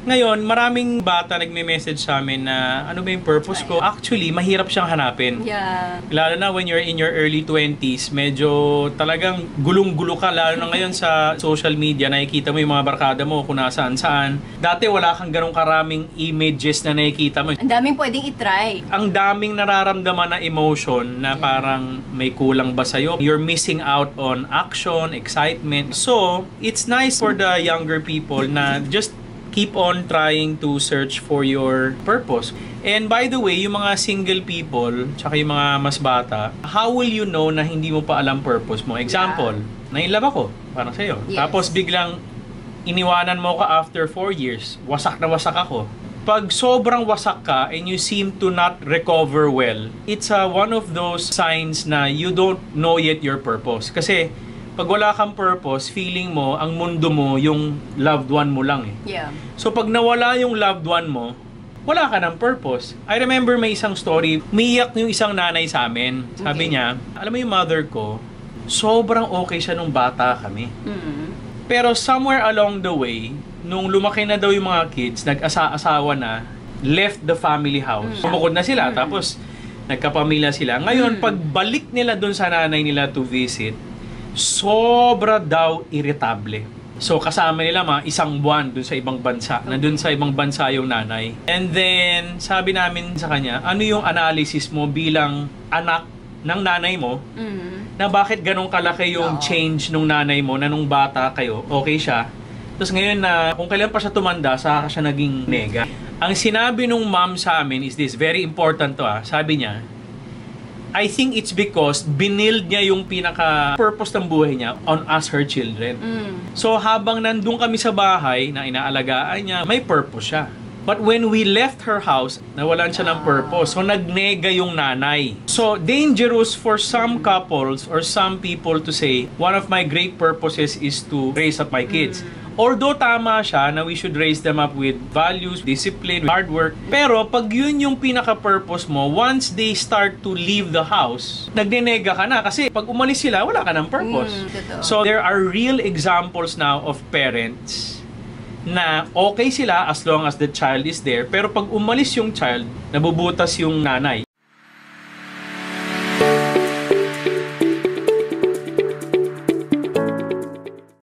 Ngayon, maraming bata nagme-message sa amin na ano ba yung purpose ko? Actually, mahirap siyang hanapin. Yeah. Lalo na when you're in your early 20s, medyo talagang gulong-gulo ka. Lalo na ngayon sa social media, nakikita mo yung mga barkada mo kung nasaan-saan. Dati wala kang ganong karaming images na nakikita mo. Ang daming pwedeng itry. Ang daming nararamdaman na emotion na parang may kulang ba sa'yo. You're missing out on action, excitement. So, it's nice for the younger people na just keep on trying to search for your purpose. And by the way, yung mga single people, tsaka yung mga mas bata, how will you know na hindi mo pa alam purpose mo? Example, nainlove ako, parang sa'yo. Yes. Tapos biglang iniwanan mo ka after 4 years, wasak na wasak ako. Pag sobrang wasak ka and you seem to not recover well, it's one of those signs na you don't know yet your purpose. Kasi pag wala kang purpose, feeling mo, ang mundo mo, yung loved one mo lang eh. Yeah. So pag nawala yung loved one mo, wala ka ng purpose. I remember may isang story, umiyak yung isang nanay sa amin. Sabi niya, alam mo yung mother ko, sobrang okay siya nung bata kami. Pero somewhere along the way, nung lumaki na daw yung mga kids, nag-asawa na, left the family house. Bumukod na sila, tapos nagkapamilya sila. Ngayon, pagbalik nila dun sa nanay nila to visit, sobra daw irritable. So kasama nila mga isang buwan dun sa ibang bansa, na dun sa ibang bansa yung nanay. And then sabi namin sa kanya, ano yung analysis mo bilang anak ng nanay mo na bakit ganun kalaki yung change nung nanay mo na nung bata kayo, okay siya. Tapos ngayon na kung kailan pa siya tumanda, saka siya naging nega. Ang sinabi nung mom sa amin is this, very important to sabi niya, I think it's because binild niya yung pinaka-purpose ng buhay niya on us, her children. So habang nandun kami sa bahay na inaalagaan niya, may purpose siya. But when we left her house, nawalan siya ng purpose. So nagnega yung nanay. So dangerous for some couples or some people to say, one of my great purposes is to raise up my kids. Although tama siya na we should raise them up with values, discipline, hard work. Pero pag yun yung pinaka-purpose mo, once they start to leave the house, nagnenega ka na. Kasi pag umalis sila, wala ka ng purpose. So there are real examples now of parents na okay sila as long as the child is there. Pero pag umalis yung child, nabubutas yung nanay.